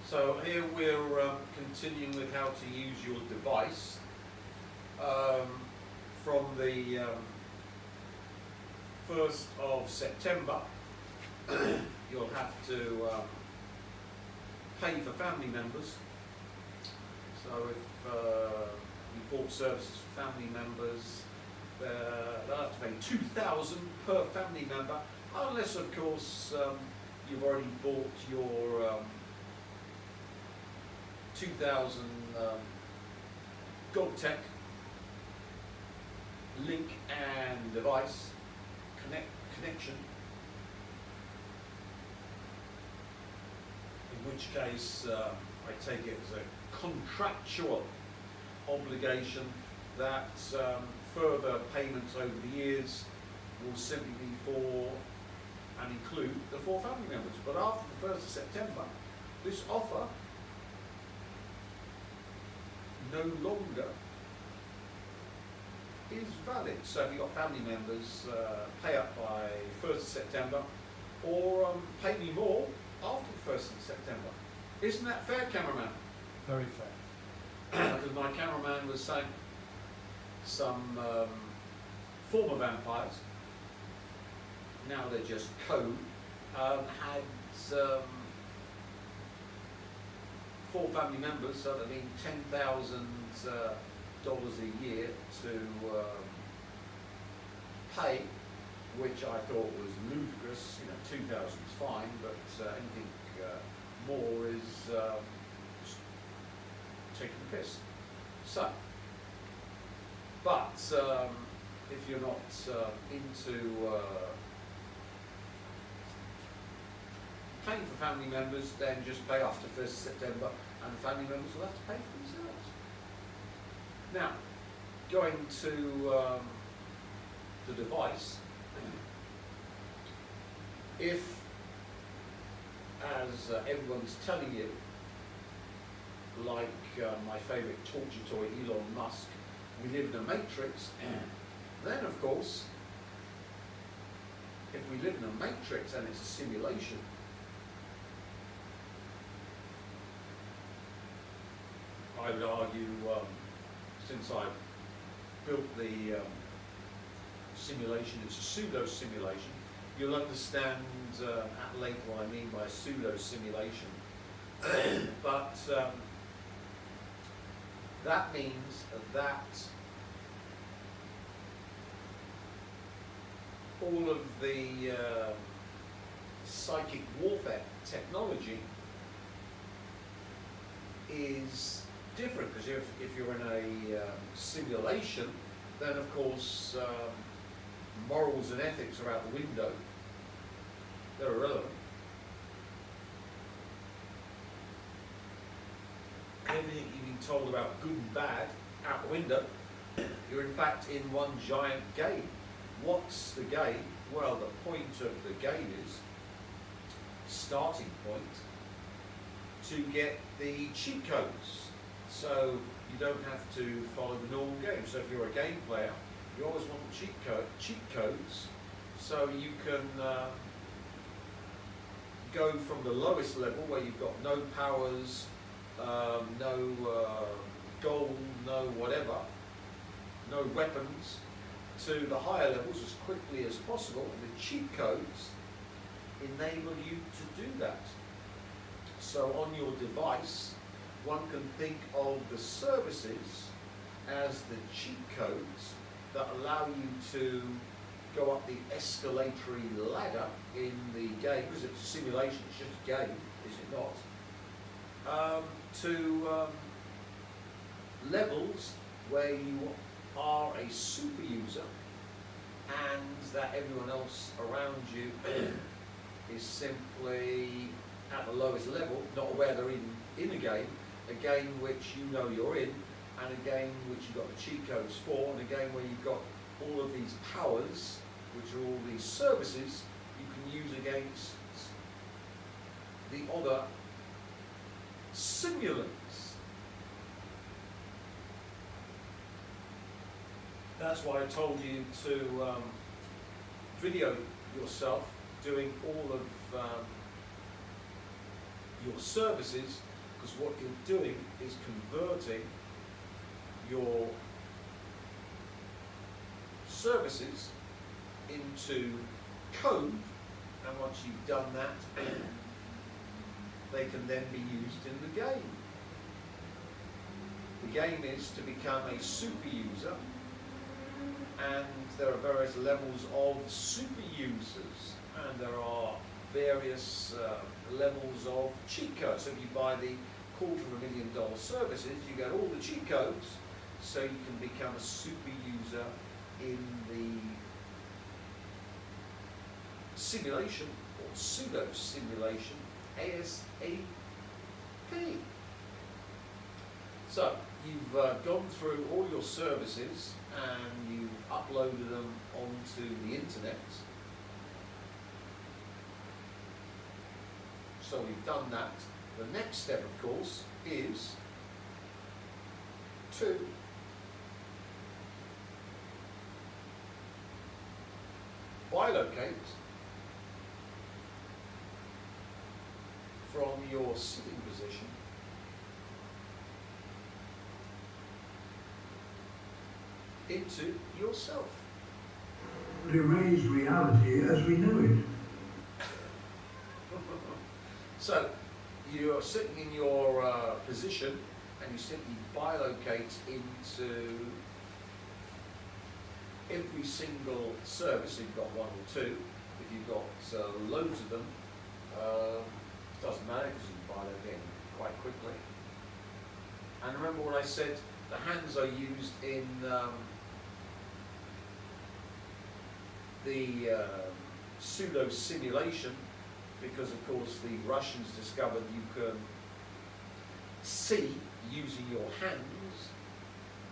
So here we're continuing with how to use your device. From the 1st of September, you'll have to pay for family members. So if you bought services for family members, they'll have to pay $2,000 per family member, unless of course you've already bought your 2000 GovTech link and device connection, in which case I take it as a contractual obligation that further payments over the years will simply be for and include the 4 family members. But after the 1st of September, this offer no longer is valid. So if you've got family members, pay up by 1st of September, or pay me more after the 1st of September. Isn't that fair, cameraman? Very fair. Because my cameraman was saying some former vampires, now they're just code, had 4 family members, so that means $10,000 a year to pay, which I thought was ludicrous. You know, 2,000 is fine, but anything more is just taking the piss. So, but if you're not into paying for family members, then just pay after 1st of September, and the family members will have to pay for themselves. Now, going to the device, if, as everyone's telling you, like my favourite torture toy, Elon Musk, we live in a matrix, then of course, if we live in a matrix and it's a simulation, I would argue, since I built the simulation, it's a pseudo-simulation. You'll understand at length what I mean by a pseudo-simulation. But that means that all of the psychic warfare technology is different, because if you're in a simulation, then of course morals and ethics are out the window. They're irrelevant. Everything you've been told about good and bad, out the window. You're in fact in one giant game. What's the game? Well, the point of the game is, starting point, to get the cheat codes. So you don't have to follow the normal game. So if you're a game player, you always want the cheat codes, so you can go from the lowest level, where you've got no powers, no gold, no whatever, no weapons, to the higher levels as quickly as possible, and the cheat codes enable you to do that. So on your device, one can think of the services as the cheat codes that allow you to go up the escalatory ladder in the game, because it's a simulation, it's just a game, is it not? To levels where you are a super user, and that everyone else around you is simply at the lowest level, not aware they're in a game which you know you're in, and a game which you've got the cheat codes for, and a game where you've got all of these powers, which are all these services you can use against the other simulants. That's why I told you to video yourself doing all of your services because what you're doing is converting your services into code, and once you've done that, they can then be used in the game. The game is to become a super user, and there are various levels of super users, and there are various levels of cheat codes. So if you buy the $250,000 services, you get all the cheat codes, so you can become a super user in the simulation or pseudo simulation ASAP. So you've gone through all your services and you've uploaded them onto the internet. So we've done that. The next step, of course, is to bilocate from your sitting position into yourself. To erase reality as we know it. So you're sitting in your position and you simply bilocate into every single service. If you've got one or two. If you've got loads of them, doesn't matter because you can bilocate quite quickly. And remember what I said, the hands are used in the pseudo simulation, because of course the Russians discovered you can see using your hands,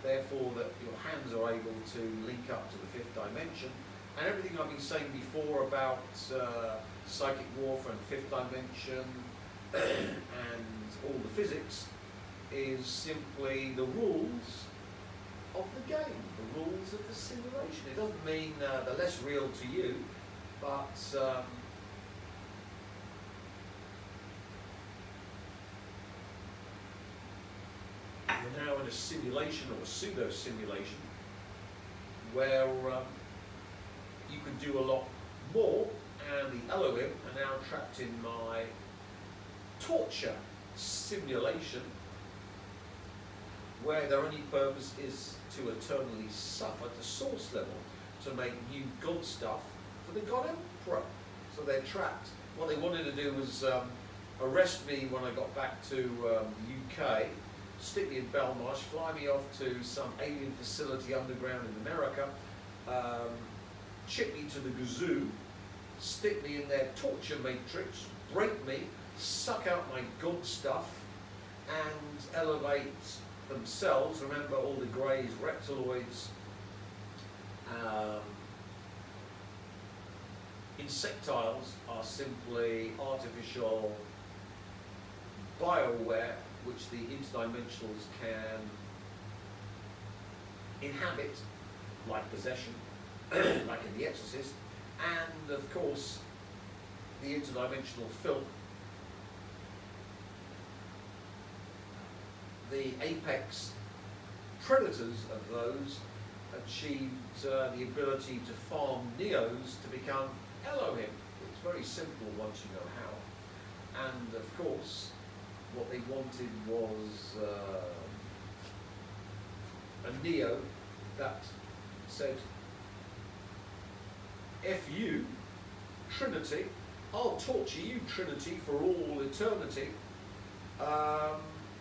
therefore that your hands are able to link up to the fifth dimension. And everything I've been saying before about psychic warfare and fifth dimension and all the physics is simply the rules of the game, the rules of the simulation. It doesn't mean they're less real to you, but you're now in a simulation or a pseudo simulation where you can do a lot more, and the Elohim are now trapped in my torture simulation, where their only purpose is to eternally suffer to source level, to make new God stuff for the God Emperor. So they're trapped. What they wanted to do was arrest me when I got back to the UK, stick me in Belmarsh, fly me off to some alien facility underground in America, chip me to the gazoo, stick me in their torture matrix, break me, suck out my God stuff, and elevate themselves. Remember, all the greys, reptiloids, insectiles are simply artificial bioware which the interdimensionals can inhabit, like possession, like in The Exorcist, and of course the interdimensional filth, the apex predators of those achieved the ability to farm Neos to become Elohim. It's very simple once you know how. And of course, what they wanted was a Neo that said, F you, Trinity, I'll torture you, Trinity, for all eternity,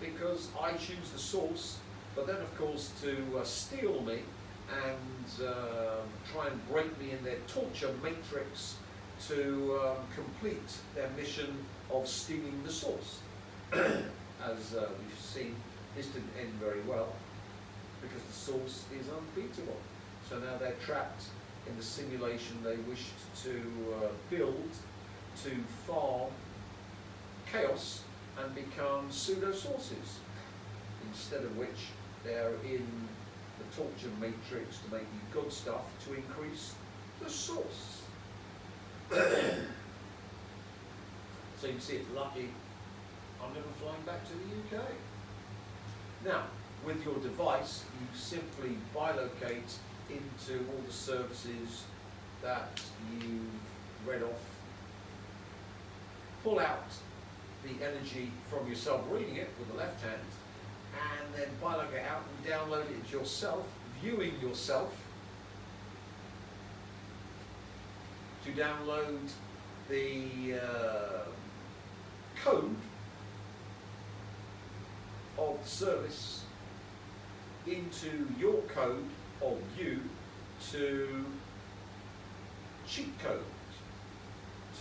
because I choose the source, but then of course to steal me and try and break me in their torture matrix to complete their mission of stealing the source. As we've seen, this didn't end very well because the source is unbeatable. So now they're trapped in the simulation they wished to build to farm chaos and become pseudo-sources, instead of which they're in the torture matrix to make you good stuff to increase the source. So you can see it's lucky I'm never flying back to the UK. Now, with your device, you simply bilocate into all the services that you've read off, pull out the energy from yourself reading it with the left hand, and then bilocate out and download it yourself, viewing yourself, to download the code of the service into your code of you to cheat code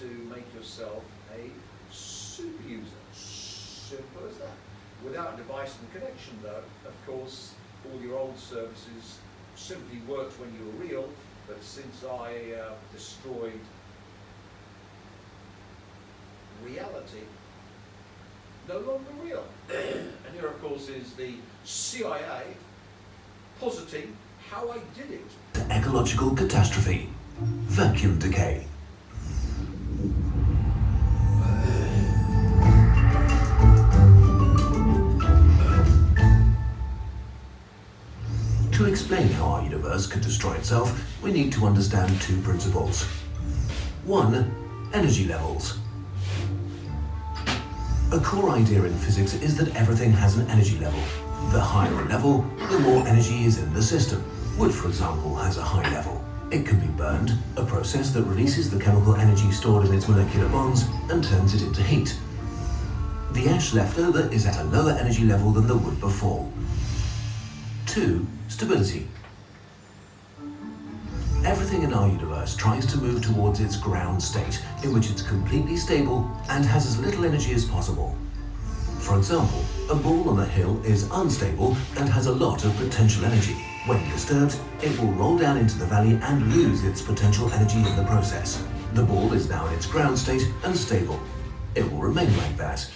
to make yourself a super user. Simple as that. Without a device and connection though, of course, all your old services simply worked when you were real, but since I destroyed reality, no longer real. And here, of course, is the CIA positing how I did it. Ecological catastrophe. Vacuum decay. To explain how our universe could destroy itself, we need to understand two principles. 1. Energy levels. A core idea in physics is that everything has an energy level. The higher the level, the more energy is in the system. Wood, for example, has a high level. It can be burned, a process that releases the chemical energy stored in its molecular bonds and turns it into heat. The ash left over is at a lower energy level than the wood before. 2. Stability. Everything in our universe tries to move towards its ground state, in which it's completely stable and has as little energy as possible. For example, a ball on a hill is unstable and has a lot of potential energy. When disturbed, it will roll down into the valley and lose its potential energy in the process. The ball is now in its ground state and stable. It will remain like that.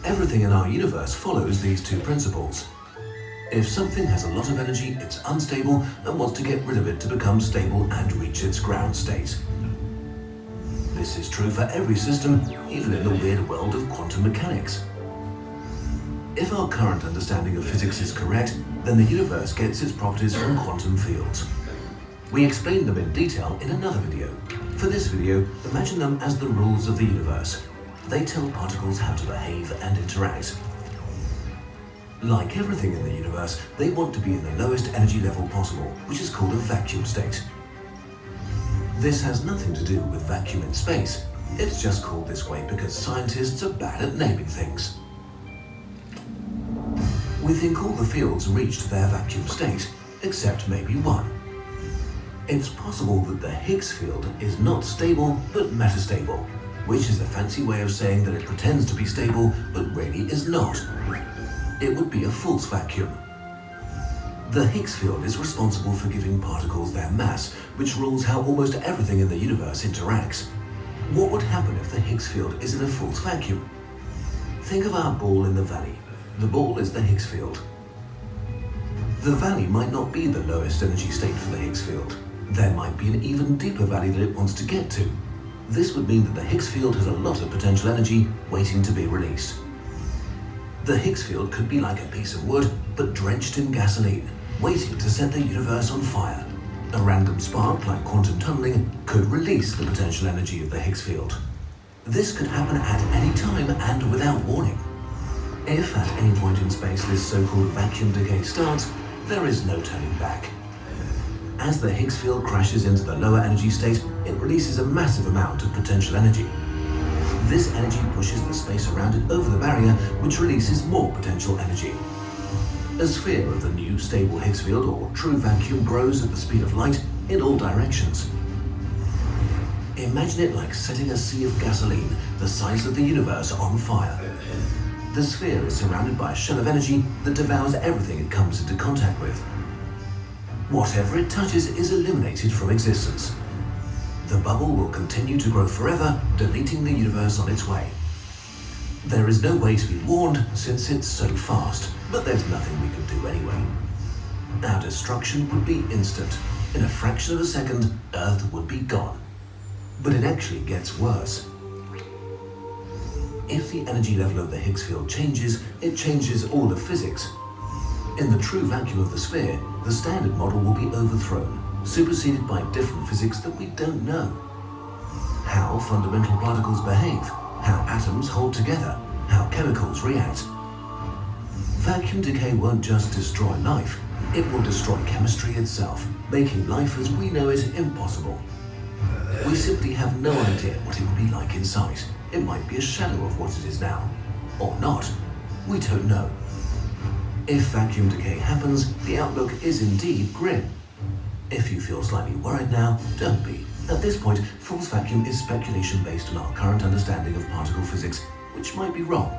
Everything in our universe follows these two principles. If something has a lot of energy, it's unstable and wants to get rid of it to become stable and reach its ground state. This is true for every system, even in the weird world of quantum mechanics. If our current understanding of physics is correct, then the universe gets its properties from quantum fields. We explain them in detail in another video. For this video, imagine them as the rules of the universe. They tell particles how to behave and interact. Like everything in the universe, they want to be in the lowest energy level possible, which is called a vacuum state. This has nothing to do with vacuum in space. It's just called this way because scientists are bad at naming things. We think all the fields reached their vacuum state, except maybe one. It's possible that the Higgs field is not stable, but metastable, which is a fancy way of saying that it pretends to be stable, but really is not. It would be a false vacuum. The Higgs field is responsible for giving particles their mass, which rules how almost everything in the universe interacts. What would happen if the Higgs field is in a false vacuum? Think of our ball in the valley. The ball is the Higgs field. The valley might not be the lowest energy state for the Higgs field. There might be an even deeper valley that it wants to get to. This would mean that the Higgs field has a lot of potential energy waiting to be released. The Higgs field could be like a piece of wood, but drenched in gasoline, waiting to set the universe on fire. A random spark, like quantum tunneling, could release the potential energy of the Higgs field. This could happen at any time and without warning. If at any point in space this so-called vacuum decay starts, there is no turning back. As the Higgs field crashes into the lower energy state, it releases a massive amount of potential energy. This energy pushes the space around it over the barrier, which releases more potential energy. A sphere of the new stable Higgs field, or true vacuum, grows at the speed of light in all directions. Imagine it like setting a sea of gasoline, the size of the universe, on fire. The sphere is surrounded by a shell of energy that devours everything it comes into contact with. Whatever it touches is eliminated from existence. The bubble will continue to grow forever, deleting the universe on its way. There is no way to be warned since it's so fast, but there's nothing we can do anyway. Our destruction would be instant. In a fraction of a second, Earth would be gone. But it actually gets worse. if the energy level of the Higgs field changes, it changes all of physics. In the true vacuum of the sphere, the standard model will be overthrown, superseded by different physics that we don't know. How fundamental particles behave, how atoms hold together, how chemicals react. Vacuum decay won't just destroy life, it will destroy chemistry itself, making life as we know it impossible. We simply have no idea what it will be like inside. It might be a shadow of what it is now. Or not. We don't know. If vacuum decay happens, the outlook is indeed grim. If you feel slightly worried now, don't be. At this point, false vacuum is speculation based on our current understanding of particle physics, which might be wrong.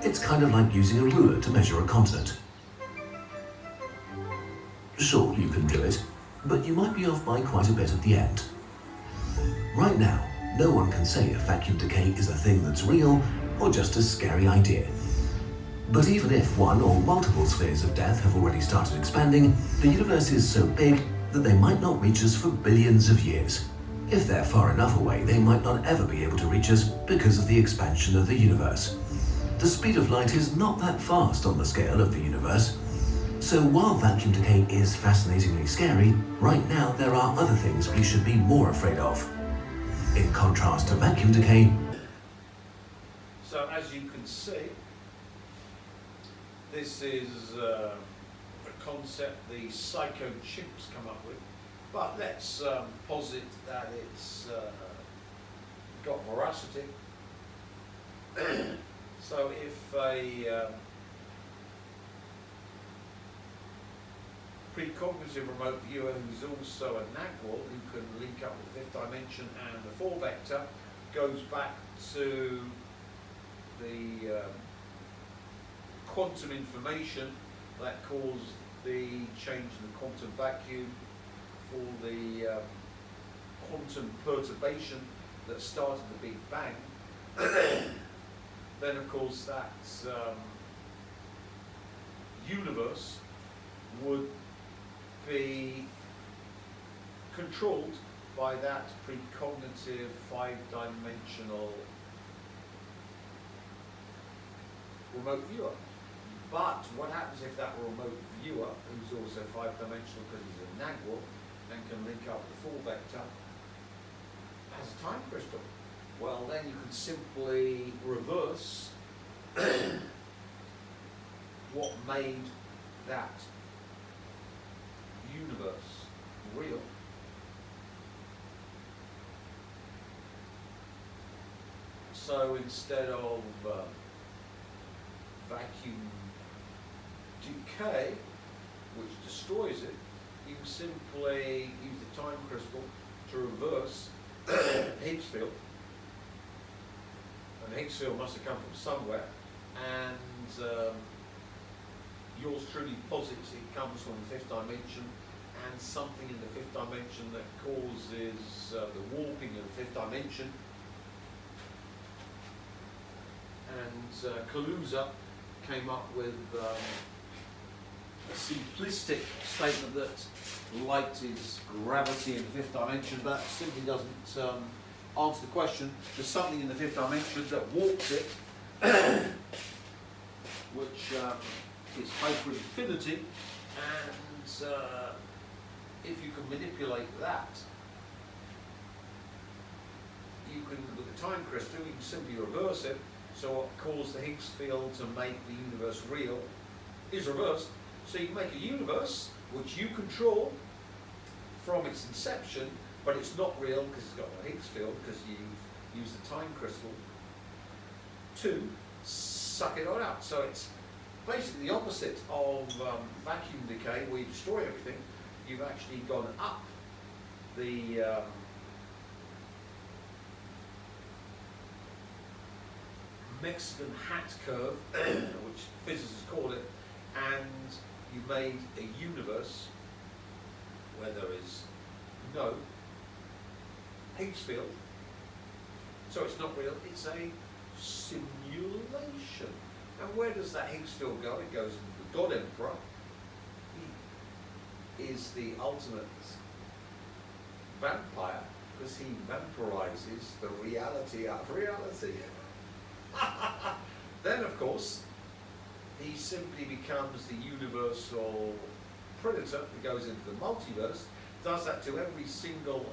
It's kind of like using a ruler to measure a continent. Sure, you can do it, but you might be off by quite a bit at the end. Right now, no one can say if vacuum decay is a thing that's real or just a scary idea. But even if one or multiple spheres of death have already started expanding, the universe is so big that they might not reach us for billions of years. If they're far enough away, they might not ever be able to reach us because of the expansion of the universe. The speed of light is not that fast on the scale of the universe. So while vacuum decay is fascinatingly scary, right now there are other things we should be more afraid of. In contrast to vacuum decay, So as you can see, this is a concept the psycho chimps come up with, but let's posit that it's got veracity. So if a precognitive remote viewer who's also a Nagwal who can link up with the fifth dimension and the four vector goes back to the quantum information that caused the change in the quantum vacuum for the quantum perturbation that started the Big Bang, then of course that universe would be controlled by that precognitive five-dimensional remote viewer. But what happens if that remote viewer, who's also five-dimensional because he's a Nagwal and can link up the full vector, has a time crystal? Well, then you can simply reverse what made that universe real. So instead of vacuum decay, which destroys it, you can simply use the time crystal to reverse Higgs field. And the Higgs field must have come from somewhere, and yours truly posits it comes from the fifth dimension, and something in the fifth dimension that causes the warping of the fifth dimension. And Kaluza came up with a simplistic statement that light is gravity in the fifth dimension. That simply doesn't answer the question. There's something in the fifth dimension that warps it, which is hyper-infinity, and if you can manipulate that, you can, with the time crystal, you can simply reverse it. So what caused the Higgs field to make the universe real is reversed. So you can make a universe which you control from its inception, but it's not real because it's got a Higgs field, because you've used the time crystal to suck it all out. So it's basically the opposite of vacuum decay, where you destroy everything. You've actually gone up the Mexican hat curve, which physicists call it, and you made a universe where there is no Higgs field. So it's not real, it's a simulation. And where does that Higgs field go? It goes into the God Emperor. He is the ultimate vampire because he vampirizes the reality out of reality. Then, of course, he simply becomes the universal predator that goes into the multiverse, does that to every single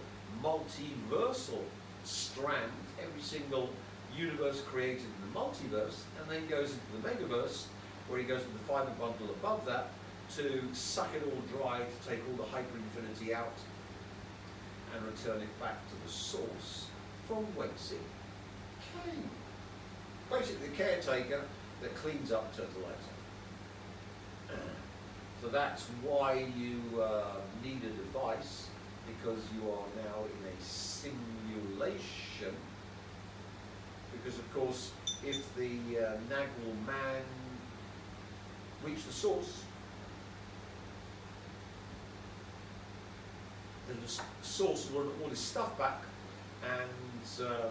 multiversal strand, every single universe created in the multiverse, and then goes into the megaverse, where he goes into the fiber bundle above that to suck it all dry, to take all the hyper-infinity out and return it back to the source from whence it came. Basically the caretaker that cleans up Turtleizer. So that's why you need a device, because you are now in a simulation. Because of course, if the Nagel man reached the source, then the source will want all his stuff back, and the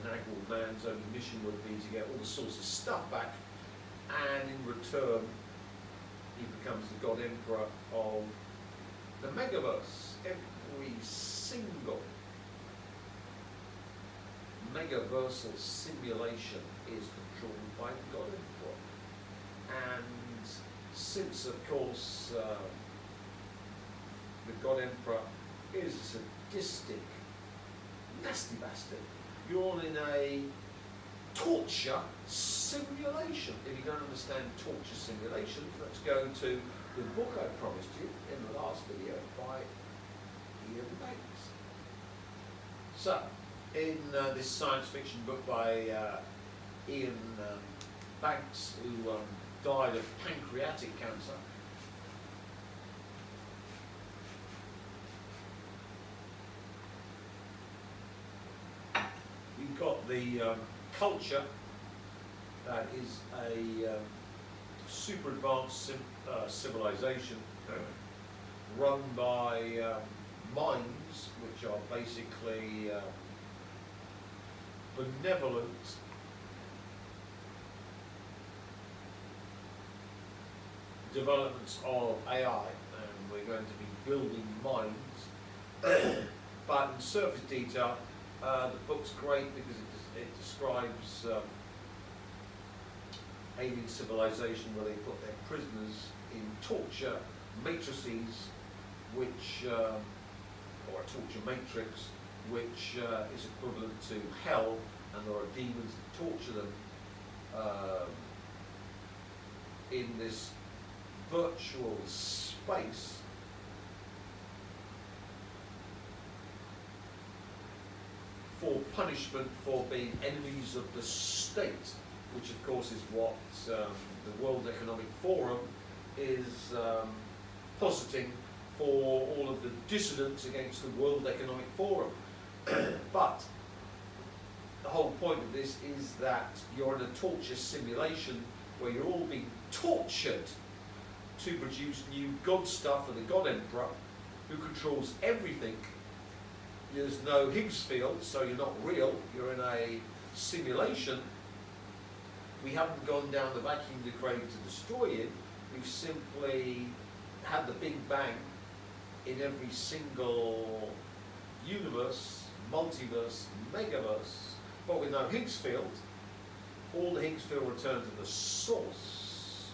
Nagel man's only mission would be to get all the source's stuff back, and in return he becomes the God Emperor of the Megaverse. Every single Megaversal simulation is controlled by the God Emperor. And since, of course, the God Emperor is a sadistic, nasty bastard, you're all in a torture simulation. If you don't understand torture simulation, let's go to the book I promised you in the last video by Ian Banks. So, in this science fiction book by Ian Banks, who died of pancreatic cancer, you've got the culture that is a super advanced civilization run by minds which are basically benevolent developments of AI, and we're going to be building minds. But in surface detail, the book's great because it describes alien civilization where they put their prisoners in torture matrices, which, or a torture matrix, which is equivalent to hell, and there are demons that torture them in this virtual space. For punishment for being enemies of the state, which of course is what the World Economic Forum is positing for all of the dissidents against the World Economic Forum. But the whole point of this is that you're in a torture simulation where you're all being tortured to produce new God stuff for the God Emperor, who controls everything. There's no Higgs field, so you're not real, you're in a simulation. We haven't gone down the vacuum decay to destroy it, we've simply had the Big Bang in every single universe, multiverse, megaverse, but with no Higgs field. All the Higgs field return to the source,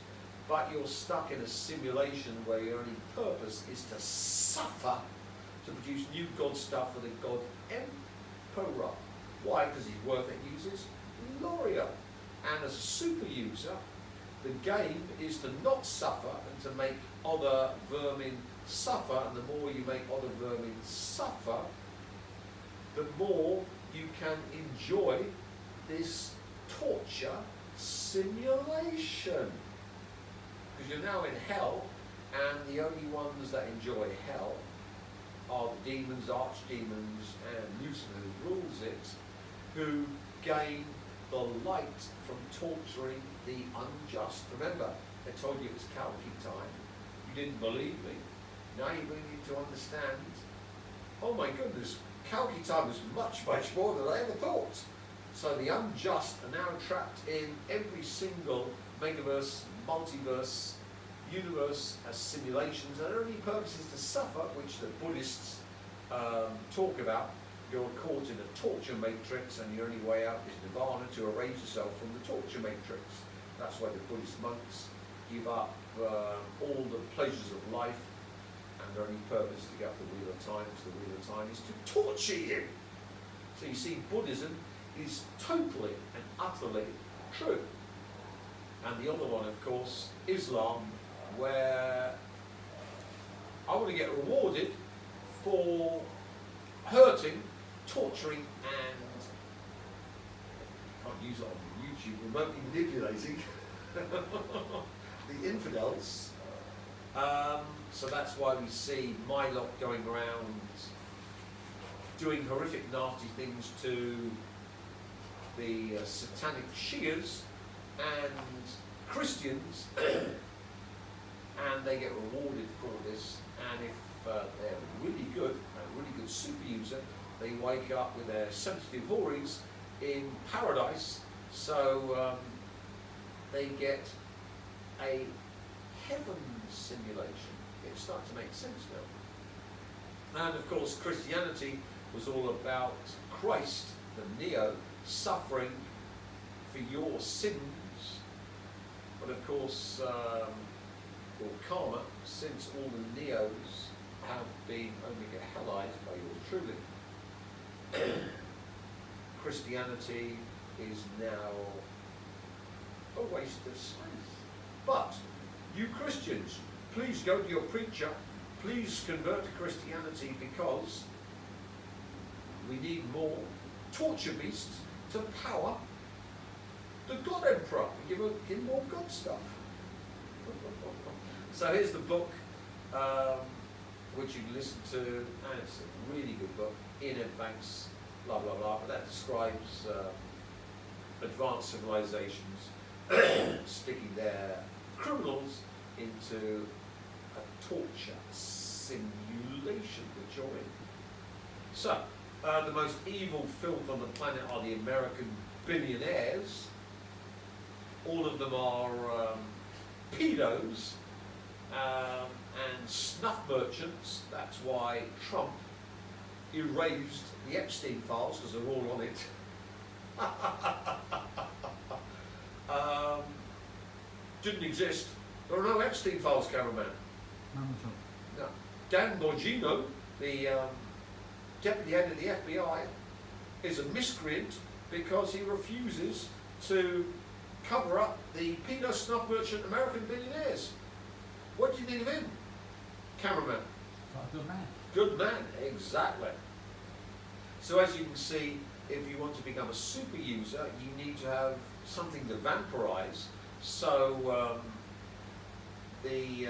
but you're stuck in a simulation where your only purpose is to suffer to produce new God stuff for the God Emperor. Why? Because his word that uses Loria. And as a super user, the game is to not suffer and to make other vermin suffer, and the more you make other vermin suffer, the more you can enjoy this torture simulation. Because you're now in hell, and the only ones that enjoy hell are the demons, archdemons, and Lucifer, who rules it, who gain the light from torturing the unjust. Remember, I told you it was Kalki time. You didn't believe me. Now you're beginning to understand. Oh my goodness, Kalki time was much, much more than I ever thought. So the unjust are now trapped in every single megaverse, multiverse, universe as simulations, and their only purpose is to suffer, which the Buddhists talk about, you're caught in a torture matrix and your only way out is nirvana, to erase yourself from the torture matrix. That's why the Buddhist monks give up all the pleasures of life, and their only purpose is to get up the wheel of time, because the wheel of time is to torture you. So you see, Buddhism is totally and utterly true. And the other one, of course, Islam, where I want to get rewarded for hurting, torturing, and I can't use it on YouTube, remotely manipulating the infidels. So that's why we see my lot going around doing horrific, nasty things to the satanic Shias and Christians, and they get rewarded for this. And if they're really good, a really good super user, they wake up with their sensitive hories in paradise. So they get a heaven simulation. It's starting to make sense now. And of course, Christianity was all about Christ, the Neo, suffering for your sins. But of course, or karma, since all the Neos have been only hellized by yours truly, Christianity is now a waste of space. But you Christians, please go to your preacher, please convert to Christianity, because we need more torture beasts to power the God Emperor. Give him more God stuff. So here's the book, which you can listen to, and it's a really good book. Ian M. Banks, blah blah blah. But that describes advanced civilizations sticking their criminals into a torture simulation that you're in. So the most evil filth on the planet are the American billionaires. All of them are pedos and snuff merchants. That's why Trump erased the Epstein files, because they're all on it. Didn't exist. There are no Epstein files, cameraman. No. Dan Bongino, the deputy head of the FBI, is a miscreant because he refuses to cover up the pedo snuff merchant American billionaires. What do you think of him, cameraman? A good man. Good man, exactly. So as you can see, if you want to become a super user, you need to have something to vampirize. So the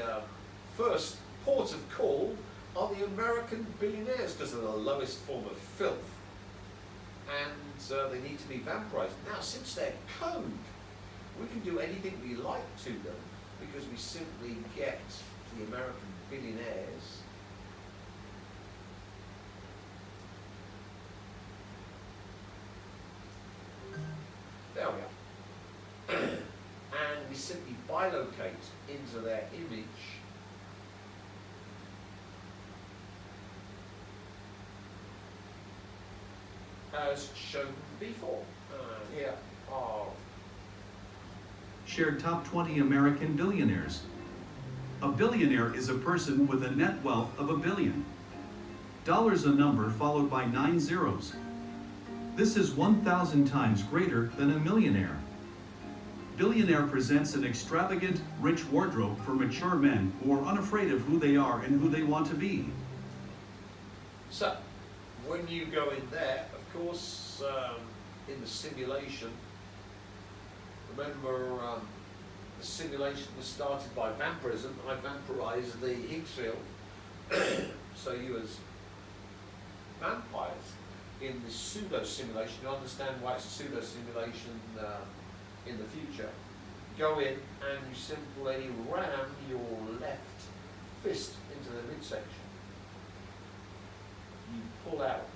first port of call are the American billionaires, because they're the lowest form of filth, and they need to be vampirized. Now, since they're code, we can do anything we like to them, because we simply get the American billionaires there we are. And we simply bilocate into their image as shown before. Here are shared top 20 American billionaires. A billionaire is a person with a net wealth of $1 billion. Dollars a number followed by 9 zeros. This is 1,000 times greater than a millionaire. Billionaire presents an extravagant, rich wardrobe for mature men who are unafraid of who they are and who they want to be. So, when you go in there, of course, in the simulation, remember the simulation was started by vampirism. I vampirized the Higgs field. So you as vampires in the pseudo-simulation, you understand why it's a pseudo-simulation in the future. Go in and you simply ram your left fist into the midsection. You pull out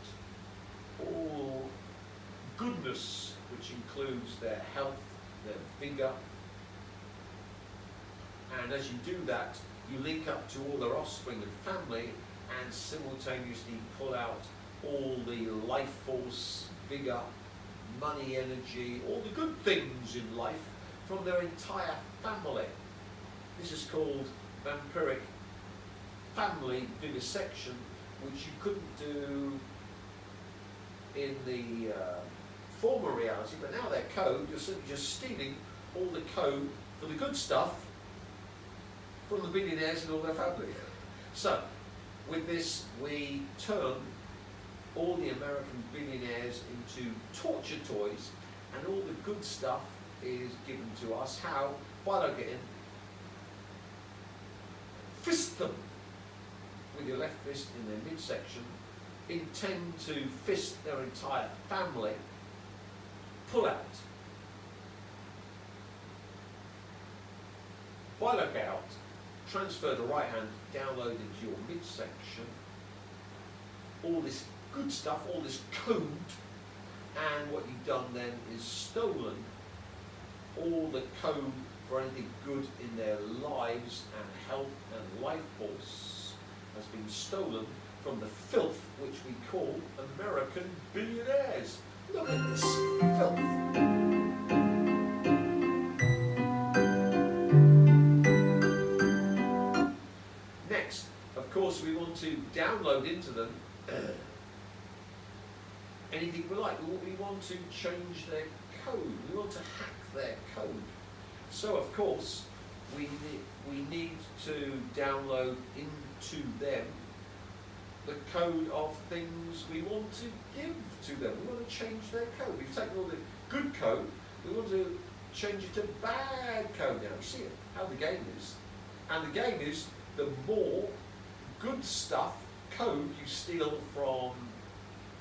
all goodness, which includes their health, their vigor, and as you do that, you link up to all their offspring and family, and simultaneously pull out all the life force, vigor, money, energy, all the good things in life from their entire family. This is called vampiric family vivisection, which you couldn't do in the former reality, but now they're code. You're simply just stealing all the code for the good stuff from the billionaires and all their family. So, with this, we turn all the American billionaires into torture toys, and all the good stuff is given to us. How? By not getting fist them with your left fist in their midsection, intend to fist their entire family, pull out, biloc out, transfer the right hand, download into your midsection, all this good stuff, all this code, and what you've done then is stolen all the code for anything good in their lives and health and life force has been stolen from the filth which we call American billionaires. Look at this filth. Next, of course, we want to download into them anything we like. We want to change their code. We want to hack their code. So, of course, we need to download into them the code of things we want to give to them. We want to change their code. We've taken all the good code, we want to change it to bad code now. You see it, how the game is. And the game is, the more good stuff, code you steal from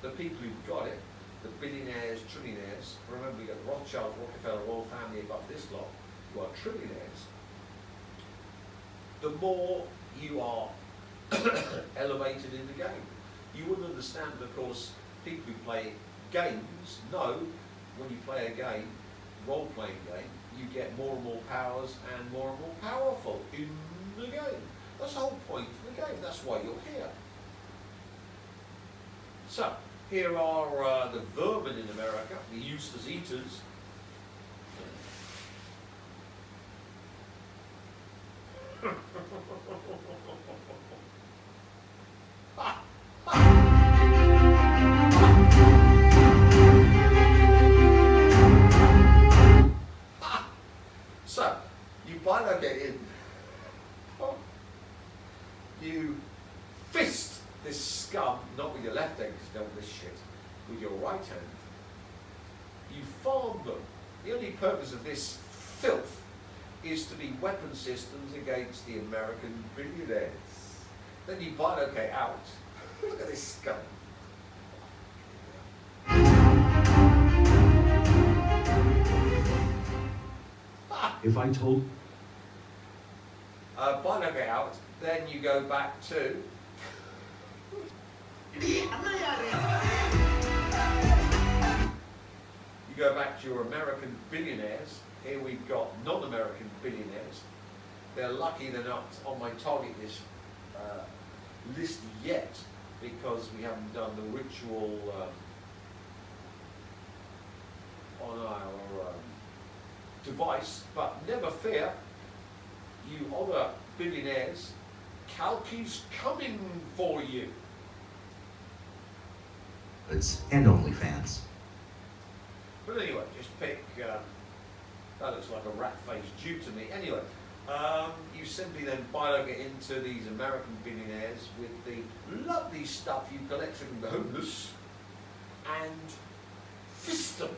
the people who've got it, the billionaires, trillionaires. Remember, we got Rothschild, Rockefeller, royal family above this lot, who are trillionaires. The more you are elevated in the game. You wouldn't understand, of course, people who play games know when you play a game, role-playing game, you get more and more powers and more powerful in the game. That's the whole point of the game. That's why you're here. So, here are the vermin in America, the useless eaters. So, you biloc in. You fist this scum, not with your left hand, because you don't want this shit, with your right hand. You farm them. The only purpose of this filth is to be weapon systems against the American billionaires. Then you biloc out. Look at this scum. If I told... Biloc out, then you go back to... You go back to your American billionaires. Here we've got non-American billionaires. They're lucky they're not on my target list yet, because we haven't done the ritual on our device. But never fear, you other billionaires, Kalki's coming for you. And OnlyFans. But anyway, just pick, that looks like a rat-faced Jew to me. Anyway, you simply then biloc it into these American billionaires with the lovely stuff you collected from the homeless and fist them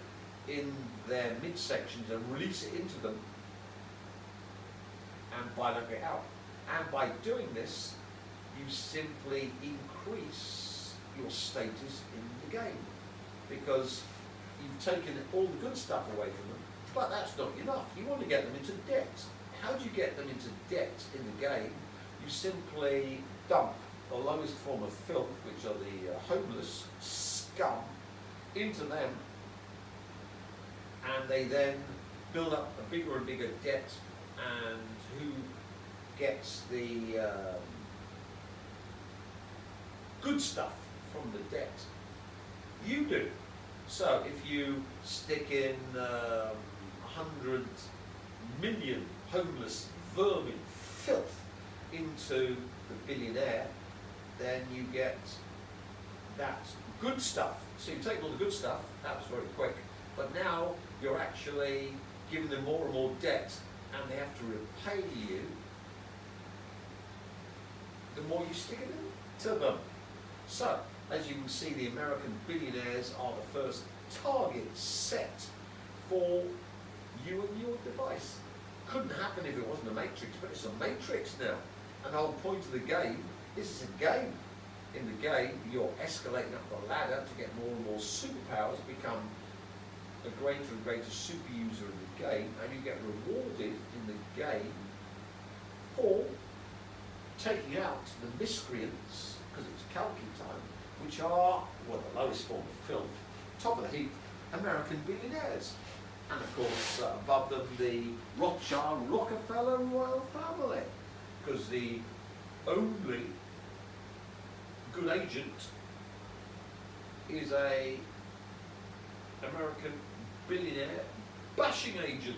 in their midsections and release it into them and biloc it out. And by doing this, you simply increase your status in the game, because you've taken all the good stuff away from them. But that's not enough. You want to get them into debt. How do you get them into debt in the game? You simply dump the lowest form of filth, which are the homeless scum, into them, and they then build up a bigger and bigger debt. And who gets the good stuff from from the debt. You do. So if you stick in 100 million homeless vermin filth into the billionaire, then you get that good stuff. So you take all the good stuff, that was very quick, but now you're actually giving them more and more debt, and they have to repay you the more you stick it into them. So, as you can see, the American billionaires are the first target set for you and your device. Couldn't happen if it wasn't a matrix, but it's a matrix now. And the whole point of the game, this is a game. In the game, you're escalating up the ladder to get more and more superpowers, become a greater and greater super user in the game, and you get rewarded in the game for taking out the miscreants, because it's calculation time, which are, well, the lowest form of filth, top of the heap, American billionaires. And of course, above them, the Rothschild Rockefeller royal family, because the only good agent is a American billionaire bashing agent.